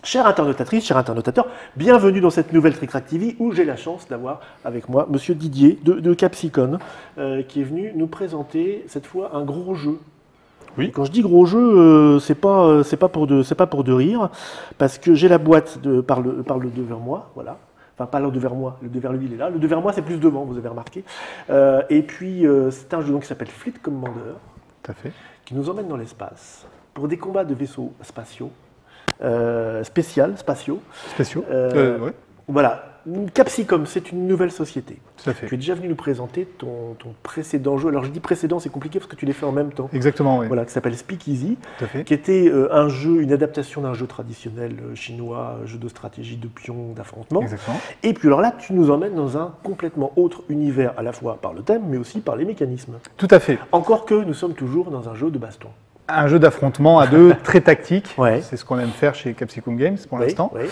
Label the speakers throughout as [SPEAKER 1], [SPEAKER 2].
[SPEAKER 1] Chère internautatrice, cher internautateur, bienvenue dans cette nouvelle Trictrac-TV où j'ai la chance d'avoir avec moi Monsieur Didier de Capsicon qui est venu nous présenter cette fois un gros jeu.
[SPEAKER 2] Oui.
[SPEAKER 1] Et quand je dis gros jeu, c'est pas pour de rire, parce que j'ai la boîte par le devers moi, voilà. Enfin, pas le devers moi, le devers lui il est là. Le devers moi c'est plus devant, vous avez remarqué. Et puis c'est un jeu donc, qui s'appelle Fleet Commander,
[SPEAKER 2] Tout à fait.
[SPEAKER 1] qui nous emmène dans l'espace pour des combats de vaisseaux spatiaux. Spatiaux.
[SPEAKER 2] Ouais.
[SPEAKER 1] Voilà. Capsicum, c'est une nouvelle société.
[SPEAKER 2] Tout à fait.
[SPEAKER 1] Tu es déjà venu nous présenter ton précédent jeu. Alors je dis précédent, c'est compliqué parce que tu les fais en même temps.
[SPEAKER 2] Exactement, oui.
[SPEAKER 1] Voilà, qui s'appelle Speakeasy,
[SPEAKER 2] Tout à fait.
[SPEAKER 1] qui était un jeu, une adaptation d'un jeu traditionnel chinois, jeu de stratégie, de pions, d'affrontement.
[SPEAKER 2] Exactement.
[SPEAKER 1] Et puis alors là, tu nous emmènes dans un complètement autre univers, à la fois par le thème, mais aussi par les mécanismes.
[SPEAKER 2] Tout à fait.
[SPEAKER 1] Encore que nous sommes toujours dans un jeu de baston.
[SPEAKER 2] Un jeu d'affrontement à deux très tactique.
[SPEAKER 1] Ouais.
[SPEAKER 2] C'est ce qu'on aime faire chez Capsicum Games pour
[SPEAKER 1] Oui,
[SPEAKER 2] l'instant.
[SPEAKER 1] oui.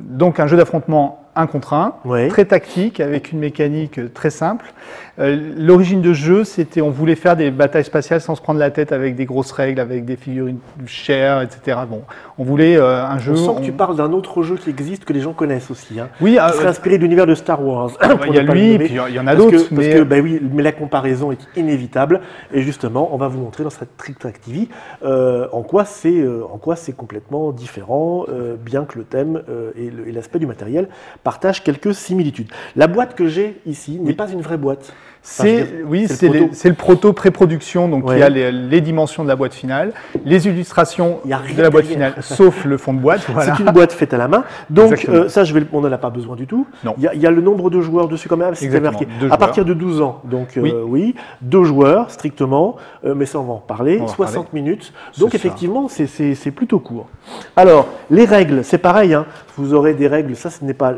[SPEAKER 2] Donc un jeu d'affrontement 1 contre 1,
[SPEAKER 1] Ouais.
[SPEAKER 2] très tactique, avec une mécanique très simple. L'origine de jeu, c'était on voulait faire des batailles spatiales sans se prendre la tête avec des grosses règles, avec des figurines chères, etc. Bon, on voulait un jeu...
[SPEAKER 1] On sent que tu parles d'un autre jeu qui existe, que les gens connaissent aussi. Hein,
[SPEAKER 2] Oui,
[SPEAKER 1] qui serait inspiré de l'univers de Star Wars.
[SPEAKER 2] il y a lui, puis il y en a d'autres.
[SPEAKER 1] Mais la comparaison est inévitable. Et justement, on va vous montrer dans cette Trictrac-TV en quoi c'est complètement différent, bien que le thème et l'aspect du matériel partagent quelques similitudes. La boîte que j'ai ici n'est pas une vraie boîte.
[SPEAKER 2] C'est le proto pré-production, donc il y a les dimensions de la boîte finale, les illustrations de la boîte finale, sauf le fond de boîte. Voilà.
[SPEAKER 1] C'est une boîte faite à la main. Donc ça, on n'en a pas besoin du tout.
[SPEAKER 2] Non.
[SPEAKER 1] Il y a le nombre de joueurs dessus quand même, c'est marqué. À partir de 12 ans. Donc oui, 2 joueurs strictement, mais ça on va en reparler. 60 minutes. Donc effectivement, c'est plutôt court. Alors, les règles, c'est pareil. Hein. Vous aurez des règles, ça ce n'est pas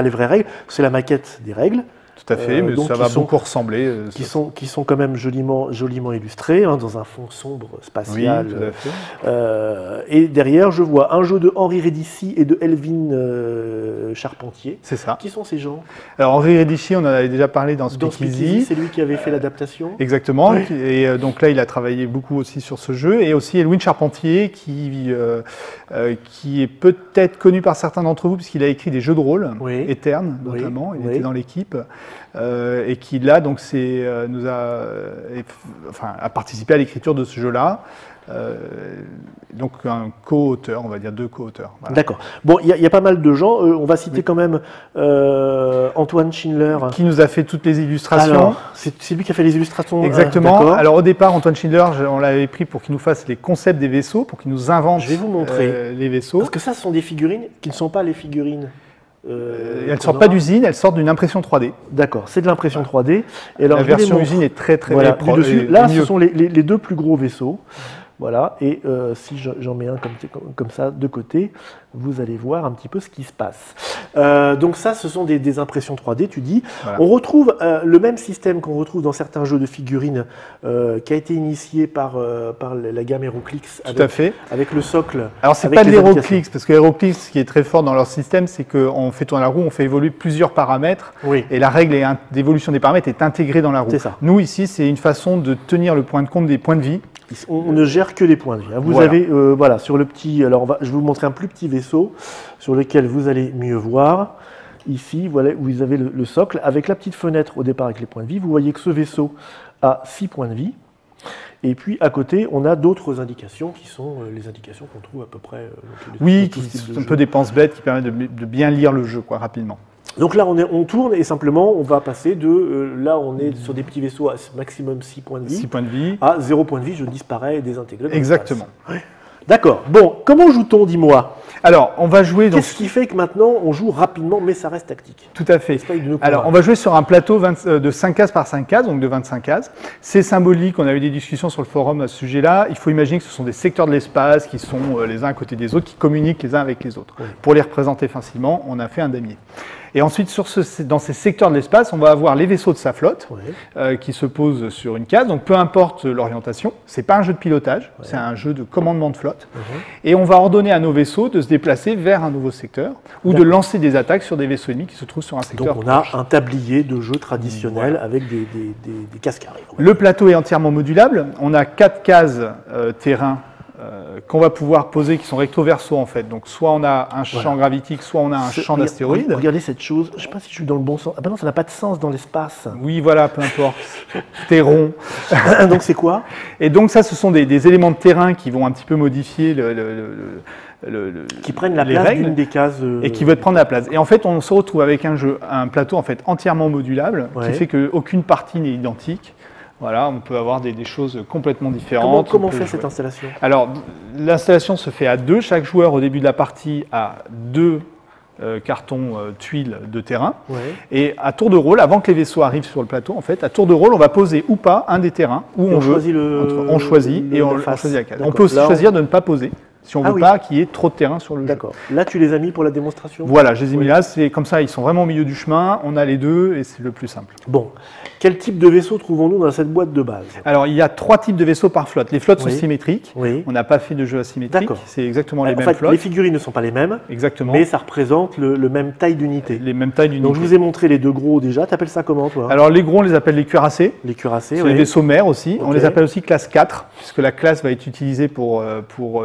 [SPEAKER 1] les vraies règles, c'est la maquette des règles.
[SPEAKER 2] Tout à fait, mais ça va beaucoup ressembler.
[SPEAKER 1] Qui sont quand même joliment illustrés, hein, dans un fond sombre spatial.
[SPEAKER 2] Oui, tout à fait.
[SPEAKER 1] Et derrière, je vois un jeu de Henri Redici et de Elvin Charpentier.
[SPEAKER 2] C'est ça.
[SPEAKER 1] Qui sont ces gens?
[SPEAKER 2] Alors Henri Redici, on en avait déjà parlé dans Speakeasy.
[SPEAKER 1] C'est lui qui avait fait l'adaptation.
[SPEAKER 2] Exactement.
[SPEAKER 1] Oui.
[SPEAKER 2] Et donc là, il a travaillé beaucoup aussi sur ce jeu. Et aussi Elwin Charpentier, qui est peut-être connu par certains d'entre vous, puisqu'il a écrit des jeux de rôle, Eterne notamment. Il était dans l'équipe. Et qui là donc a participé à l'écriture de ce jeu-là. Donc un co-auteur, on va dire 2 co-auteurs. Voilà.
[SPEAKER 1] D'accord. Bon, il y a pas mal de gens. On va citer quand même Antoine Schindler.
[SPEAKER 2] Qui nous a fait toutes les illustrations.
[SPEAKER 1] C'est lui qui a fait les illustrations.
[SPEAKER 2] Exactement. Alors au départ, Antoine Schindler, on l'avait pris pour qu'il nous fasse les concepts des vaisseaux, pour qu'il nous invente
[SPEAKER 1] Je vais vous montrer.
[SPEAKER 2] Les vaisseaux.
[SPEAKER 1] Parce que ça, ce sont des figurines qui ne sont pas les figurines.
[SPEAKER 2] Elles ne sortent pas d'usine, elles sortent d'une impression 3D.
[SPEAKER 1] D'accord, c'est de l'impression 3D. Et alors,
[SPEAKER 2] la version usine est très
[SPEAKER 1] dessus. Là, ce sont les 2 plus gros vaisseaux. Voilà, et si j'en mets un comme ça de côté, vous allez voir un petit peu ce qui se passe. Donc ça, ce sont des impressions 3D, tu dis. Voilà. On retrouve le même système qu'on retrouve dans certains jeux de figurines qui a été initié par la gamme HeroClix avec le socle.
[SPEAKER 2] Alors c'est pas de l'HeroClix, parce que HeroClix, ce qui est très fort dans leur système, c'est qu'on fait tourner la roue, on fait évoluer plusieurs paramètres, et la règle d'évolution des paramètres est intégrée dans la roue. Nous, ici, c'est une façon de tenir le point de compte des points de vie.
[SPEAKER 1] On ne gère que les points de vie. Vous avez, sur le petit... Alors, je vais vous montrer un plus petit vaisseau sur lequel vous allez mieux voir. Ici, voilà, vous avez le socle avec la petite fenêtre au départ avec les points de vie. Vous voyez que ce vaisseau a 6 points de vie. Et puis, à côté, on a d'autres indications qui sont les indications qu'on trouve à peu près...
[SPEAKER 2] qui sont un peu des pense-bêtes qui permettent de bien lire le jeu, rapidement.
[SPEAKER 1] Donc là, on tourne et simplement, on va passer de... là, on est sur des petits vaisseaux à maximum 6 points de vie.
[SPEAKER 2] 6 points de vie.
[SPEAKER 1] À 0 points de vie, je disparais et désintégré.
[SPEAKER 2] Exactement.
[SPEAKER 1] D'accord. Bon, comment joue-t-on, dis-moi?
[SPEAKER 2] Alors, on va jouer...
[SPEAKER 1] Qu'est-ce qui fait que maintenant, on joue rapidement, mais ça reste tactique?
[SPEAKER 2] Tout à fait. Alors, on va jouer sur un plateau de 5 cases par 5 cases, donc de 25 cases. C'est symbolique, on a eu des discussions sur le forum à ce sujet-là. Il faut imaginer que ce sont des secteurs de l'espace qui sont les uns à côté des autres, qui communiquent les uns avec les autres. Pour les représenter facilement, on a fait un damier. Et ensuite, dans ces secteurs de l'espace, on va avoir les vaisseaux de sa flotte qui se posent sur une case. Donc, peu importe l'orientation, ce n'est pas un jeu de pilotage, c'est un jeu de commandement de flotte. Et on va ordonner à nos vaisseaux de se déplacer vers un nouveau secteur ou de lancer des attaques sur des vaisseaux ennemis qui se trouvent sur un secteur.
[SPEAKER 1] Donc, on a un tablier de jeu traditionnel avec des cases carrées.
[SPEAKER 2] Le plateau est entièrement modulable. On a 4 cases terrain qu'on va pouvoir poser qui sont recto-verso en fait. Donc soit on a un champ gravitique, soit on a un champ d'astéroïdes.
[SPEAKER 1] Regardez cette chose, je ne sais pas si je suis dans le bon sens. Ah ben non, ça n'a pas de sens dans l'espace.
[SPEAKER 2] Oui, voilà, peu importe. T'es rond.
[SPEAKER 1] Donc c'est quoi?
[SPEAKER 2] Et donc ça, ce sont des éléments de terrain qui vont un petit peu modifier
[SPEAKER 1] qui prennent la place d'une des cases.
[SPEAKER 2] Et qui veulent prendre la place. Et en fait, on se retrouve avec un plateau en fait entièrement modulable, qui fait qu'aucune partie n'est identique. Voilà, on peut avoir des choses complètement différentes.
[SPEAKER 1] Comment on fait cette installation?
[SPEAKER 2] Alors, l'installation se fait à deux. Chaque joueur, au début de la partie, a 2 cartons tuiles de terrain. Et à tour de rôle, avant que les vaisseaux arrivent sur le plateau, en fait, à tour de rôle, on va poser ou pas un des terrains où on veut.
[SPEAKER 1] On choisit
[SPEAKER 2] et on choisit la case. On peut aussi choisir de ne pas poser, si on ne veut pas qu'il y ait trop de terrain sur le jeu.
[SPEAKER 1] D'accord. Là, tu les as mis pour la démonstration?
[SPEAKER 2] Voilà, je les ai mis là. C'est comme ça, ils sont vraiment au milieu du chemin. On a les deux et c'est le plus simple.
[SPEAKER 1] Bon. Quel type de vaisseau trouvons-nous dans cette boîte de base?
[SPEAKER 2] Alors, il y a 3 types de vaisseaux par flotte. Les flottes sont symétriques. On n'a pas fait de jeu asymétrique. C'est exactement les mêmes flottes.
[SPEAKER 1] Les figurines ne sont pas les mêmes.
[SPEAKER 2] Exactement.
[SPEAKER 1] Mais ça représente le même taille d'unité.
[SPEAKER 2] Les mêmes tailles d'unité.
[SPEAKER 1] Donc, je vous ai montré les 2 gros déjà. Tu appelles ça comment, toi?
[SPEAKER 2] Alors, les gros, on les appelle les cuirassés.
[SPEAKER 1] Les cuirassés,
[SPEAKER 2] c'est les vaisseaux mères aussi. On les appelle aussi classe 4, puisque la classe va être utilisée pour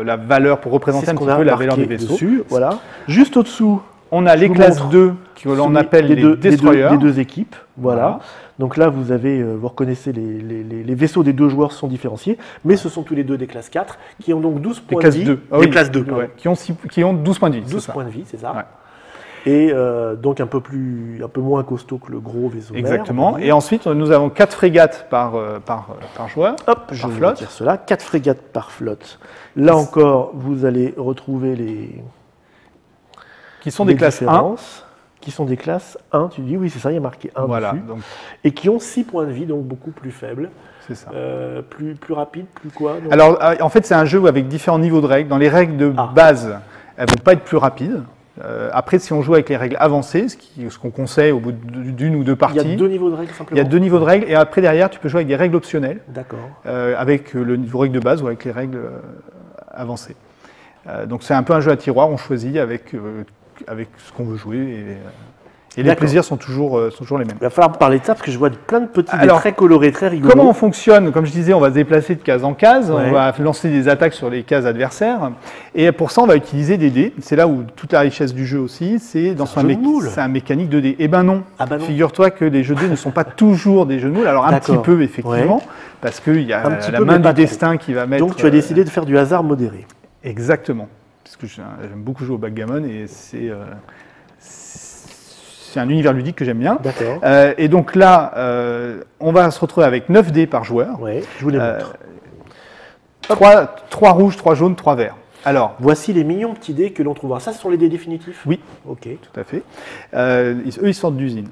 [SPEAKER 2] la valeur, pour représenter un petit peu la valeur des vaisseaux.
[SPEAKER 1] Dessus, voilà. Juste au-dessous,
[SPEAKER 2] on a les classes 2, qu'on appelle les destroyers.
[SPEAKER 1] Les 2 équipes, voilà. Donc là, vous reconnaissez les vaisseaux des 2 joueurs sont différenciés, mais ce sont tous les 2 des classes 4 qui ont donc 12 points de vie.
[SPEAKER 2] Des classes 2, qui ont 12 points de vie.
[SPEAKER 1] 12 points de vie, c'est ça. Et donc un peu moins costaud que le gros vaisseau.
[SPEAKER 2] Exactement. Et ensuite, nous avons 4 frégates par joueur.
[SPEAKER 1] Hop, je vais dire cela. 4 frégates par flotte. Là encore, vous allez retrouver
[SPEAKER 2] qui sont des classes 1.
[SPEAKER 1] Qui sont des classes 1, tu dis, oui, c'est ça, il y a marqué 1 dessus. Donc... Et qui ont 6 points de vie, donc beaucoup plus faibles.
[SPEAKER 2] C'est ça.
[SPEAKER 1] Plus rapide, plus quoi? Donc...
[SPEAKER 2] Alors, en fait, c'est un jeu avec différents niveaux de règles. Dans les règles de base, elles ne vont pas être plus rapides. Après, si on joue avec les règles avancées, ce qu'on conseille au bout d'une ou 2 parties...
[SPEAKER 1] Il y a 2 niveaux de règles, simplement?
[SPEAKER 2] Il y a 2 niveaux de règles, et après, derrière, tu peux jouer avec des règles optionnelles.
[SPEAKER 1] D'accord.
[SPEAKER 2] Avec le niveau règle de base ou avec les règles avancées. Donc, c'est un peu un jeu à tiroir. On choisit avec ce qu'on veut jouer et les plaisirs sont toujours les mêmes.
[SPEAKER 1] Il va falloir parler de ça parce que je vois plein de petits dés très colorés, très rigolos.
[SPEAKER 2] Comment on fonctionne? Comme je disais, on va se déplacer de case en case, on va lancer des attaques sur les cases adversaires et pour ça on va utiliser des dés. C'est là où toute la richesse du jeu aussi, c'est un mécanique de dés. Eh ben non, figure-toi que les jeux de dés ne sont pas toujours des jeux de moule, alors un petit peu effectivement, parce qu'il y a la main du destin qui va mettre...
[SPEAKER 1] Donc tu as décidé de faire du hasard modéré.
[SPEAKER 2] Exactement, parce que j'aime beaucoup jouer au backgammon et c'est un univers ludique que j'aime bien. Et donc là, on va se retrouver avec 9 dés par joueur.
[SPEAKER 1] Je vous les montre.
[SPEAKER 2] 3 rouges, 3 jaunes, 3 verts. Alors,
[SPEAKER 1] voici les mignons petits dés que l'on trouvera. Ça, ce sont les dés définitifs?
[SPEAKER 2] Oui.
[SPEAKER 1] Ok.
[SPEAKER 2] Tout à fait. Eux, ils sortent d'usine.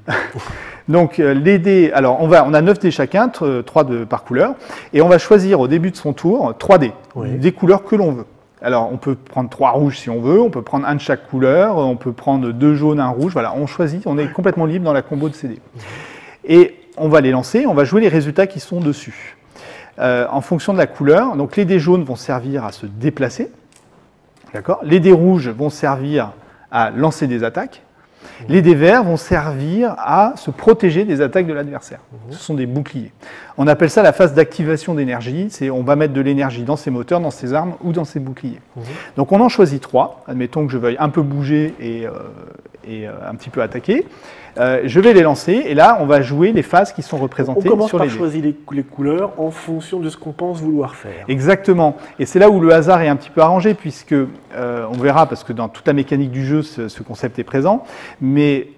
[SPEAKER 2] Donc, les dés, alors on a 9 dés chacun, 3 par couleur, et on va choisir au début de son tour 3 dés, des couleurs que l'on veut. Alors, on peut prendre 3 rouges si on veut, on peut prendre un de chaque couleur, on peut prendre 2 jaunes, 1 rouge, voilà, on choisit, on est complètement libre dans la combo de ces dés. Et on va les lancer, on va jouer les résultats qui sont dessus. En fonction de la couleur, donc les dés jaunes vont servir à se déplacer, d'accord ? Les dés rouges vont servir à lancer des attaques, les dés verts vont servir à se protéger des attaques de l'adversaire. Ce sont des boucliers. On appelle ça la phase d'activation d'énergie. On va mettre de l'énergie dans ses moteurs, dans ses armes ou dans ses boucliers. Donc on en choisit 3. Admettons que je veuille un peu bouger et un petit peu attaquer. Je vais les lancer et là on va jouer les phases qui sont représentées sur les dés. On commence par
[SPEAKER 1] choisir les couleurs en fonction de ce qu'on pense vouloir faire.
[SPEAKER 2] Exactement. Et c'est là où le hasard est un petit peu arrangé puisque on verra parce que dans toute la mécanique du jeu ce concept est présent. Mais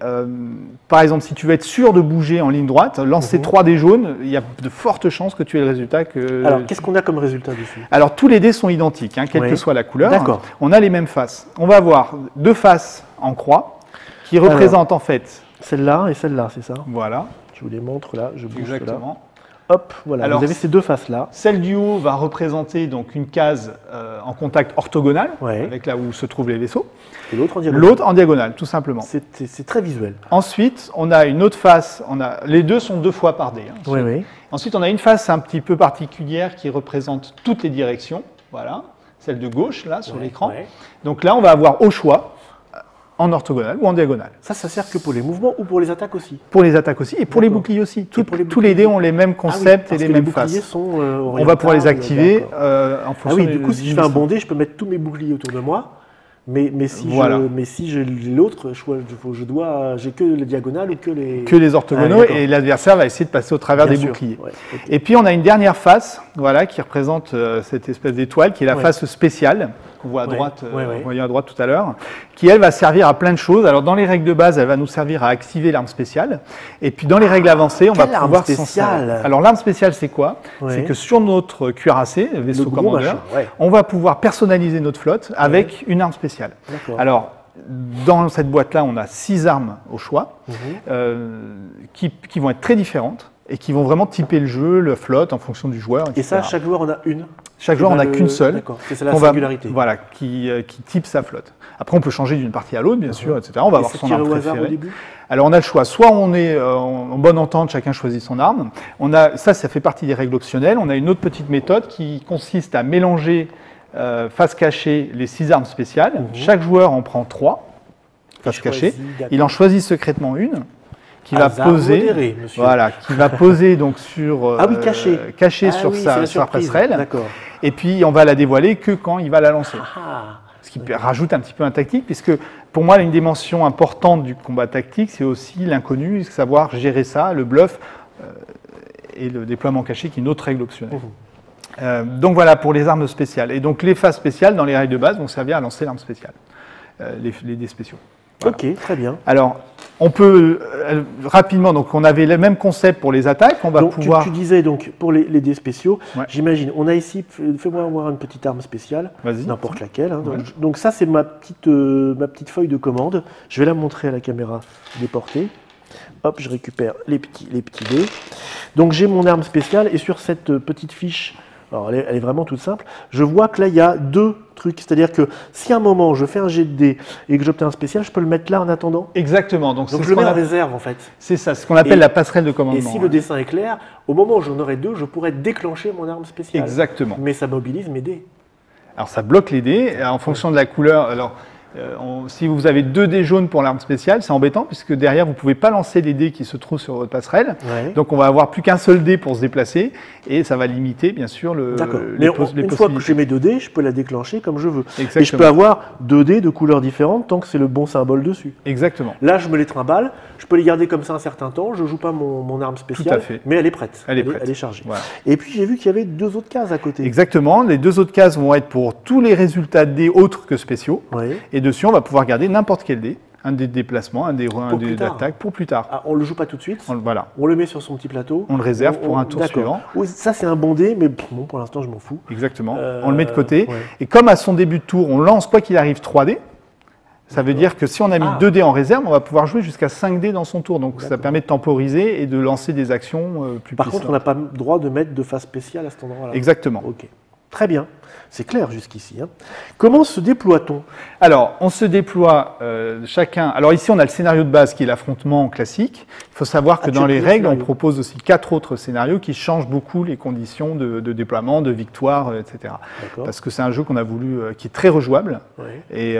[SPEAKER 2] par exemple si tu veux être sûr de bouger en ligne droite, lancer 3 dés jaunes, il y a de fortes chances que tu aies le résultat que...
[SPEAKER 1] Alors qu'est-ce qu'on a comme résultat dessus?
[SPEAKER 2] Alors tous les dés sont identiques, quelle que soit la couleur.
[SPEAKER 1] D'accord.
[SPEAKER 2] On a les mêmes faces. On va avoir 2 faces en croix qui représentent en fait...
[SPEAKER 1] Celle-là et celle-là, c'est ça?
[SPEAKER 2] Voilà.
[SPEAKER 1] Je vous les montre là, je bouge.
[SPEAKER 2] Exactement.
[SPEAKER 1] Là. Hop, voilà. Alors, vous avez ces 2 faces-là.
[SPEAKER 2] Celle du haut va représenter donc une case en contact orthogonal, avec là où se trouvent les vaisseaux.
[SPEAKER 1] Et l'autre en diagonale.
[SPEAKER 2] L'autre en diagonale, tout simplement.
[SPEAKER 1] C'est très visuel.
[SPEAKER 2] Ensuite, on a une autre face. Les deux sont 2 fois par dé. Ensuite, on a une face un petit peu particulière qui représente toutes les directions. Voilà. Celle de gauche, là, sur l'écran. Donc là, on va avoir au choix en orthogonale ou en diagonale.
[SPEAKER 1] Ça sert que pour les mouvements ou pour les attaques aussi?
[SPEAKER 2] Pour les attaques aussi et pour les boucliers aussi. Tous les dés ont les mêmes concepts et les mêmes faces.
[SPEAKER 1] Les boucliers sont
[SPEAKER 2] on va pouvoir les activer en fonction
[SPEAKER 1] du coup, si je fais un bondé, je peux mettre tous mes boucliers autour de moi. Mais si j'ai l'autre, j'ai que les diagonales ou que les
[SPEAKER 2] orthogonaux et l'adversaire va essayer de passer au travers des boucliers. Ouais, okay. Et puis on a une dernière face, voilà, qui représente cette espèce d'étoile, qui est la face spéciale qu'on voit à droite, vous voyez à droite tout à l'heure, qui elle va servir à plein de choses. Alors dans les règles de base, elle va nous servir à activer l'arme spéciale. Et puis dans les règles avancées, on va pouvoir s'en servir. Alors l'arme spéciale, c'est quoi? C'est que sur notre cuirassé, vaisseau commandeur, on va pouvoir personnaliser notre flotte avec une arme spéciale. Alors, dans cette boîte-là, on a 6 armes au choix qui vont être très différentes et qui vont vraiment typer le jeu, la flotte, en fonction du joueur, etc.
[SPEAKER 1] Et ça, chaque joueur en a une?
[SPEAKER 2] Chaque joueur en a qu'une seule.
[SPEAKER 1] D'accord, c'est la singularité.
[SPEAKER 2] Voilà, qui type sa flotte. Après, on peut changer d'une partie à l'autre, bien sûr, etc. On va avoir son arme préférée. Au début. Alors, on a le choix. Soit on est en bonne entente, chacun choisit son arme. Ça fait partie des règles optionnelles. On a une autre petite méthode qui consiste à mélanger face cachée les 6 armes spéciales. Chaque joueur en prend 3 face cachée. Il en choisit secrètement une qui va poser,
[SPEAKER 1] modéré,
[SPEAKER 2] qui va poser donc sur cachée sur sa passerelle. Et puis on va la dévoiler que quand il va la lancer. Ce qui rajoute un petit peu un tactique, puisque pour moi une dimension importante du combat tactique, c'est aussi l'inconnu, savoir gérer ça, le bluff et le déploiement caché, qui est une autre règle optionnelle. Donc voilà pour les armes spéciales. Et donc les phases spéciales dans les règles de base vont servir à lancer l'arme spéciale, les dés spéciaux. Voilà.
[SPEAKER 1] Ok, très bien.
[SPEAKER 2] Alors on peut rapidement, donc on avait le même concept pour les attaques, on va
[SPEAKER 1] donc,
[SPEAKER 2] pouvoir...
[SPEAKER 1] Tu disais donc pour les dés spéciaux, j'imagine, on a ici, fais-moi voir une petite arme spéciale, n'importe laquelle. Hein, donc ça c'est ma petite feuille de commande, je vais la montrer à la caméra déportée. Hop, je récupère les petits dés. Donc j'ai mon arme spéciale et sur cette petite fiche, alors elle est vraiment toute simple, je vois que là il y a 2 trucs, c'est-à-dire que si à un moment je fais un jet de dés et que j'obtiens un spécial, je peux le mettre là en attendant?
[SPEAKER 2] Exactement. Donc
[SPEAKER 1] je le mets en réserve en fait.
[SPEAKER 2] C'est ça, ce qu'on appelle la passerelle de commandement.
[SPEAKER 1] Et si le dessin est clair, au moment où j'en aurai 2, je pourrais déclencher mon arme spéciale.
[SPEAKER 2] Exactement.
[SPEAKER 1] Mais ça mobilise mes dés.
[SPEAKER 2] Alors ça bloque les dés en fonction de la couleur. Alors, si vous avez 2 dés jaunes pour l'arme spéciale, c'est embêtant puisque derrière vous ne pouvez pas lancer les dés qui se trouvent sur votre passerelle. Donc on va avoir plus qu'un seul dé pour se déplacer et ça va limiter bien sûr les possibilités.
[SPEAKER 1] Une fois que j'ai mes 2 dés, je peux la déclencher comme je veux. Exactement. Et je peux avoir 2 dés de couleurs différentes tant que c'est le bon symbole dessus.
[SPEAKER 2] Exactement.
[SPEAKER 1] Là je me les trimballe, je peux les garder comme ça un certain temps, je ne joue pas mon arme spéciale, mais elle est prête. Elle est chargée. Voilà. Et puis j'ai vu qu'il y avait 2 autres cases à côté.
[SPEAKER 2] Exactement, les 2 autres cases vont être pour tous les résultats de dés autres que spéciaux. Et dessus, on va pouvoir garder n'importe quel dé, un dé de déplacement, un dé d'attaque pour plus tard.
[SPEAKER 1] Ah, on ne le joue pas tout de suite,
[SPEAKER 2] on
[SPEAKER 1] le met sur son petit plateau.
[SPEAKER 2] On le réserve pour un tour suivant.
[SPEAKER 1] Oui, ça, c'est un bon dé, mais bon, pour l'instant, je m'en fous.
[SPEAKER 2] Exactement, on le met de côté. Et comme à son début de tour, on lance, quoi qu'il arrive, 3 dés, ça veut dire que si on a mis 2 dés en réserve, on va pouvoir jouer jusqu'à 5 dés dans son tour. Donc ça permet de temporiser et de lancer des actions plus puissantes.
[SPEAKER 1] Par contre, on n'a pas le droit de mettre de phase spéciale à cet endroit-là.
[SPEAKER 2] Exactement.
[SPEAKER 1] Ok. Très bien, c'est clair jusqu'ici. Hein. Comment se déploie-t-on?
[SPEAKER 2] Alors, on se déploie chacun... Alors ici, on a le scénario de base qui est l'affrontement classique. Il faut savoir que dans les règles, on propose aussi 4 autres scénarios qui changent beaucoup les conditions de déploiement, de victoire, etc. Parce que c'est un jeu qu'on a voulu, qui est très rejouable et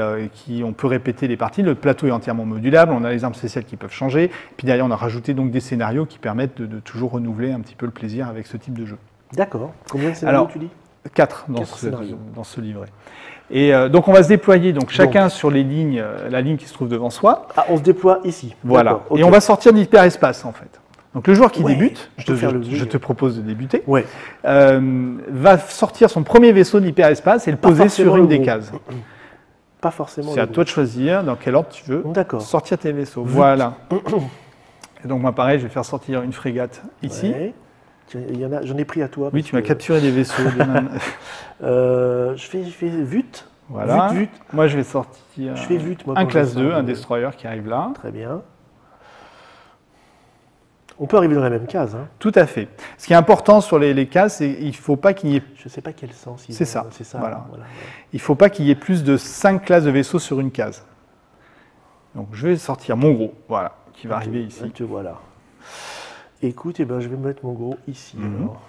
[SPEAKER 2] on peut répéter les parties. Le plateau est entièrement modulable, on a les armes spéciales qui peuvent changer. Et puis derrière, on a rajouté donc des scénarios qui permettent de toujours renouveler un petit peu le plaisir avec ce type de jeu.
[SPEAKER 1] D'accord. Combien de scénarios tu dis?
[SPEAKER 2] 4 dans ce livret. Et donc on va se déployer donc chacun sur les lignes, la ligne qui se trouve devant soi.
[SPEAKER 1] Ah, on se déploie ici.
[SPEAKER 2] Voilà. Et on va sortir de l'hyperespace en fait. Donc le joueur qui débute, je te propose de débuter, va sortir son premier vaisseau de l'hyperespace et le poser sur une des cases.
[SPEAKER 1] Pas forcément.
[SPEAKER 2] C'est à toi de choisir dans quel ordre tu veux sortir tes vaisseaux. Voilà. Et donc moi pareil, je vais faire sortir une frégate ici.
[SPEAKER 1] J'en ai pris à toi.
[SPEAKER 2] Oui, tu m'as capturé des vaisseaux.
[SPEAKER 1] Je fais Vut.
[SPEAKER 2] Voilà. Vut. Moi, je vais sortir un classe 2, un destroyer qui arrive là.
[SPEAKER 1] Très bien. On peut arriver dans la même case. Hein.
[SPEAKER 2] Tout à fait. Ce qui est important sur les cases, c'est qu'il ne faut pas qu'il y ait...
[SPEAKER 1] Je ne sais pas quel sens.
[SPEAKER 2] C'est ça. Voilà. Il ne faut pas qu'il y ait plus de 5 classes de vaisseaux sur une case. Donc, je vais sortir mon gros, qui va arriver ici.
[SPEAKER 1] Voilà. Écoute, je vais mettre mon gros ici. Alors.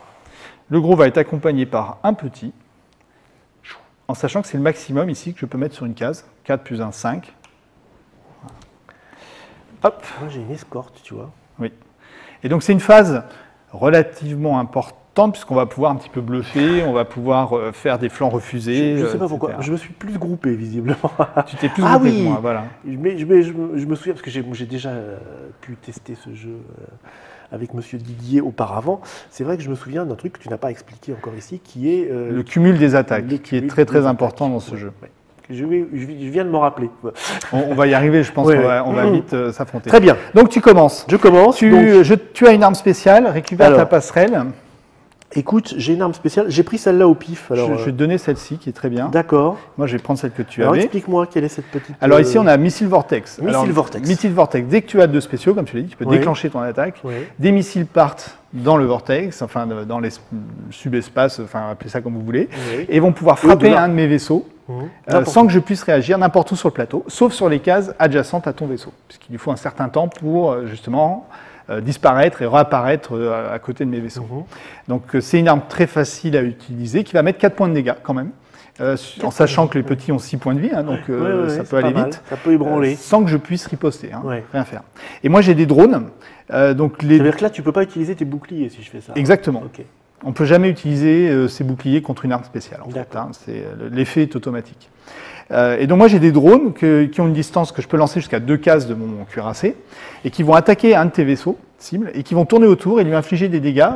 [SPEAKER 2] Le gros va être accompagné par un petit, en sachant que c'est le maximum ici que je peux mettre sur une case. 4 plus 1, 5. hop.
[SPEAKER 1] Moi, j'ai une escorte, tu vois.
[SPEAKER 2] Oui. Et donc, c'est une phase relativement importante puisqu'on va pouvoir un petit peu bluffer, on va pouvoir faire des flancs refusés.
[SPEAKER 1] Je ne sais pas
[SPEAKER 2] etc.
[SPEAKER 1] pourquoi. Je me suis plus groupé, visiblement.
[SPEAKER 2] Tu t'es plus groupé que moi, voilà.
[SPEAKER 1] Mais je me souviens, parce que j'ai déjà pu tester ce jeu avec Monsieur Didier auparavant. C'est vrai que je me souviens d'un truc que tu n'as pas expliqué encore ici, qui est...
[SPEAKER 2] le cumul des attaques, qui est très très important dans ce jeu.
[SPEAKER 1] Ouais. Je viens de m'en rappeler.
[SPEAKER 2] On va y arriver, je pense qu'on va vite s'affronter.
[SPEAKER 1] Très bien.
[SPEAKER 2] Donc tu commences.
[SPEAKER 1] Je commence.
[SPEAKER 2] Tu as une arme spéciale, récupère ta passerelle.
[SPEAKER 1] Écoute, j'ai une arme spéciale. J'ai pris celle-là au pif. Alors,
[SPEAKER 2] je vais te donner celle-ci qui est très bien.
[SPEAKER 1] D'accord.
[SPEAKER 2] Moi, je vais prendre celle que tu
[SPEAKER 1] avais. Alors,
[SPEAKER 2] avais.
[SPEAKER 1] explique-moi quelle est cette petite...
[SPEAKER 2] Alors ici, on a Missile Vortex.
[SPEAKER 1] Missile
[SPEAKER 2] Vortex. Dès que tu as 2 spéciaux, comme tu l'as dit, tu peux déclencher ton attaque.
[SPEAKER 1] Oui.
[SPEAKER 2] Des missiles partent dans le vortex, enfin dans les subespaces, enfin appelez ça comme vous voulez, et vont pouvoir frapper un de mes vaisseaux sans que je puisse réagir n'importe où sur le plateau, sauf sur les cases adjacentes à ton vaisseau, puisqu'il lui faut un certain temps pour justement disparaître et réapparaître à côté de mes vaisseaux. Donc c'est une arme très facile à utiliser, qui va mettre 4 points de dégâts quand même. En sachant que les petits ont 6 points de vie, hein, donc ça peut aller vite.
[SPEAKER 1] Ça peut ébranler.
[SPEAKER 2] Sans que je puisse riposter, rien faire. Et moi j'ai des drones.
[SPEAKER 1] C'est-à-dire que là tu ne peux pas utiliser tes boucliers si je fais ça.
[SPEAKER 2] Exactement.
[SPEAKER 1] Okay.
[SPEAKER 2] On ne peut jamais utiliser ces boucliers contre une arme spéciale. En fait, hein. L'effet est automatique. Et donc moi j'ai des drones qui ont une distance que je peux lancer jusqu'à 2 cases de mon cuirassé et qui vont attaquer un de tes vaisseaux cibles et qui vont tourner autour et lui infliger des dégâts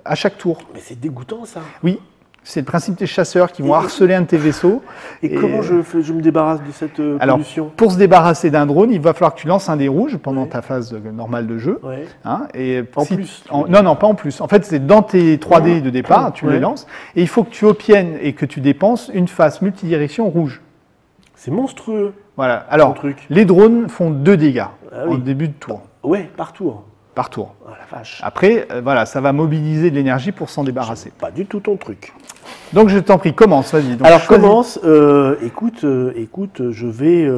[SPEAKER 2] à chaque tour.
[SPEAKER 1] Mais c'est dégoûtant ça.
[SPEAKER 2] Oui. C'est le principe des chasseurs qui vont harceler un de tes vaisseaux.
[SPEAKER 1] Et comment je me débarrasse de cette pollution ?
[SPEAKER 2] Pour se débarrasser d'un drone, il va falloir que tu lances un dé rouge pendant ta phase normale de jeu. Hein, et
[SPEAKER 1] plus
[SPEAKER 2] Non, pas en plus. En fait, c'est dans tes 3D de départ, tu les lances, et il faut que tu obtiennes et que tu dépenses une face multidirection rouge.
[SPEAKER 1] C'est monstrueux.
[SPEAKER 2] Voilà. Alors, les drones font 2 dégâts en début de tour.
[SPEAKER 1] Ouais, par tour.
[SPEAKER 2] Par tour.
[SPEAKER 1] Oh, la vache.
[SPEAKER 2] Après, voilà, ça va mobiliser de l'énergie pour s'en débarrasser.
[SPEAKER 1] Pas du tout ton truc.
[SPEAKER 2] Donc je t'en prie, commence, vas-y. Donc,
[SPEAKER 1] alors commence, écoute, je vais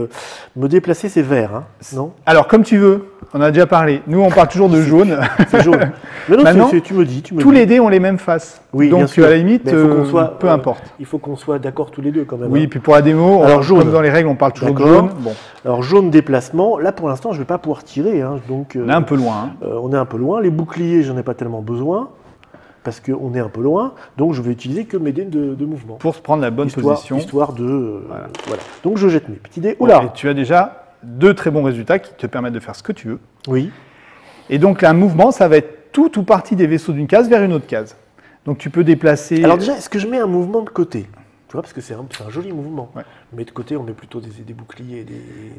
[SPEAKER 1] me déplacer, c'est vert, hein, non ?
[SPEAKER 2] Alors comme tu veux, on a déjà parlé. Nous on parle toujours de jaune.
[SPEAKER 1] C'est jaune. Mais non,
[SPEAKER 2] maintenant,
[SPEAKER 1] tu me dis.
[SPEAKER 2] Tous les dés ont les mêmes faces.
[SPEAKER 1] Oui,
[SPEAKER 2] donc
[SPEAKER 1] bien sûr.
[SPEAKER 2] À la limite, peu importe.
[SPEAKER 1] Il faut qu'on soit d'accord tous les deux quand même.
[SPEAKER 2] Oui,
[SPEAKER 1] hein.
[SPEAKER 2] Puis pour la démo, comme dans les règles, on parle toujours de jaune. Bon.
[SPEAKER 1] Alors jaune déplacement, là pour l'instant je ne vais pas pouvoir tirer. Hein, donc,
[SPEAKER 2] on est un peu loin. Hein.
[SPEAKER 1] On est un peu loin. Les boucliers, j'en ai pas tellement besoin. Parce qu'on est un peu loin, donc je vais utiliser que mes dés de mouvement.
[SPEAKER 2] Pour se prendre la bonne position.
[SPEAKER 1] Histoire de... voilà. Donc je jette mes petits dés. Oula.
[SPEAKER 2] Et tu as déjà 2 très bons résultats qui te permettent de faire ce que tu veux.
[SPEAKER 1] Oui.
[SPEAKER 2] Et donc un mouvement, ça va être tout ou partie des vaisseaux d'une case vers une autre case. Donc tu peux déplacer...
[SPEAKER 1] Alors déjà, est-ce que je mets un mouvement de côté ? Tu vois, parce que c'est un joli mouvement.
[SPEAKER 2] Ouais.
[SPEAKER 1] Mais de côté, on met plutôt des boucliers.